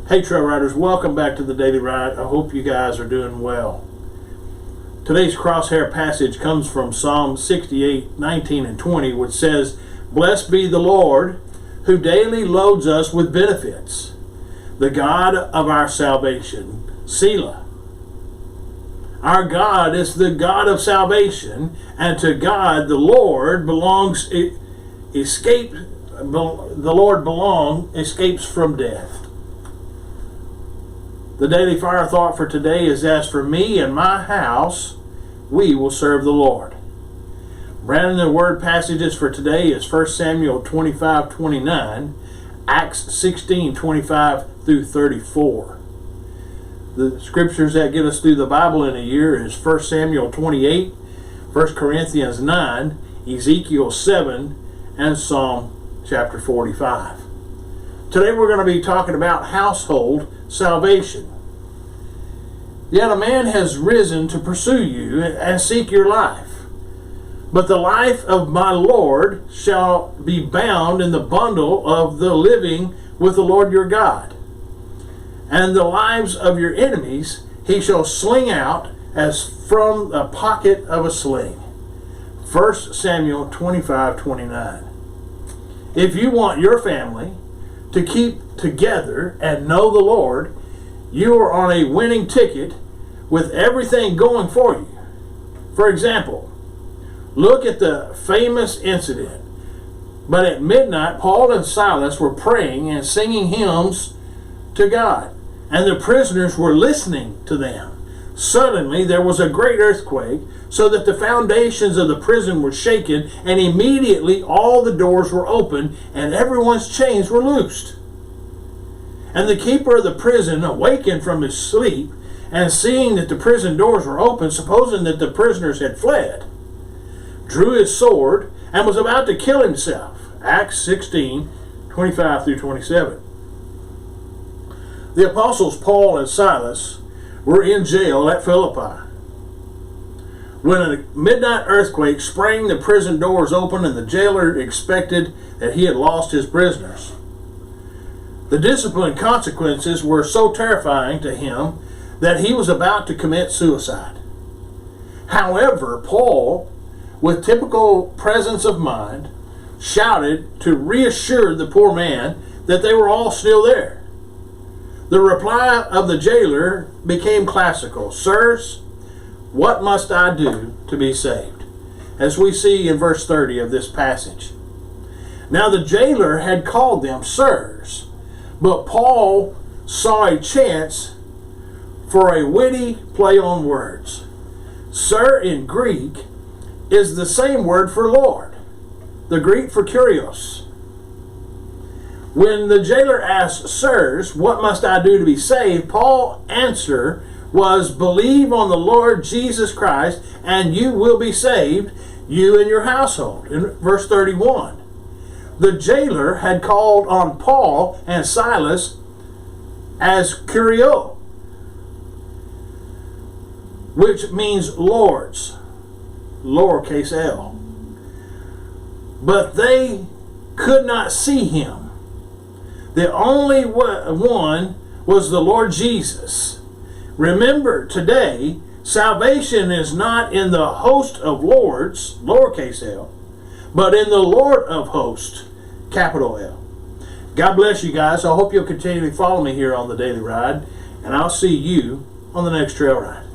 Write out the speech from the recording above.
Hey Trail Riders, welcome back to the Daily Ride. I hope you guys are doing well. Today's crosshair passage comes from Psalm 68, 19 and 20, which says, "Blessed be the Lord, who daily loads us with benefits, the God of our salvation." Selah. Our God is the God of salvation, and to God the Lord escapes from death. The daily fire thought for today is, as for me and my house, we will serve the Lord. Brandon, the word passages for today is 1 Samuel 25:29, Acts 16:25 through 34. The scriptures that get us through the Bible in a year is 1 Samuel 28, 1 Corinthians 9, Ezekiel 7, and Psalm chapter 45. Today we're going to be talking about household salvation. Yet a man has risen to pursue you and seek your life. But the life of my Lord shall be bound in the bundle of the living with the Lord your God. And the lives of your enemies he shall sling out as from the pocket of a sling. 1 Samuel 25:29. If you want your family to keep together and know the Lord, you are on a winning ticket with everything going for you. For example, look at the famous incident. But at midnight, Paul and Silas were praying and singing hymns to God, and the prisoners were listening to them. Suddenly there was a great earthquake, so that the foundations of the prison were shaken, and immediately all the doors were opened, and everyone's chains were loosed. And the keeper of the prison awakened from his sleep, and seeing that the prison doors were open, supposing that the prisoners had fled, drew his sword and was about to kill himself. Acts 16:25 through 27. The apostles Paul and Silas were in jail at Philippi when a midnight earthquake sprang the prison doors open, and the jailer expected that he had lost his prisoners. The discipline consequences were so terrifying to him that he was about to commit suicide. However, Paul, with typical presence of mind, shouted to reassure the poor man that they were all still there. The reply of the jailer became classical. "Sirs, what must I do to be saved?" As we see in verse 30 of this passage. Now the jailer had called them sirs, but Paul saw a chance for a witty play on words. Sir in Greek is the same word for Lord, the Greek for kurios. When the jailer asked, "Sirs, what must I do to be saved?" Paul's answer was, "Believe on the Lord Jesus Christ, and you will be saved, you and your household." In verse 31. The jailer had called on Paul and Silas as kurio, which means lords, lowercase l. But they could not see him. The only one was the Lord Jesus. Remember, today, salvation is not in the host of lords, lowercase l, but in the Lord of hosts, capital L. God bless you guys. I hope you'll continue to follow me here on the Daily Ride, and I'll see you on the next trail ride.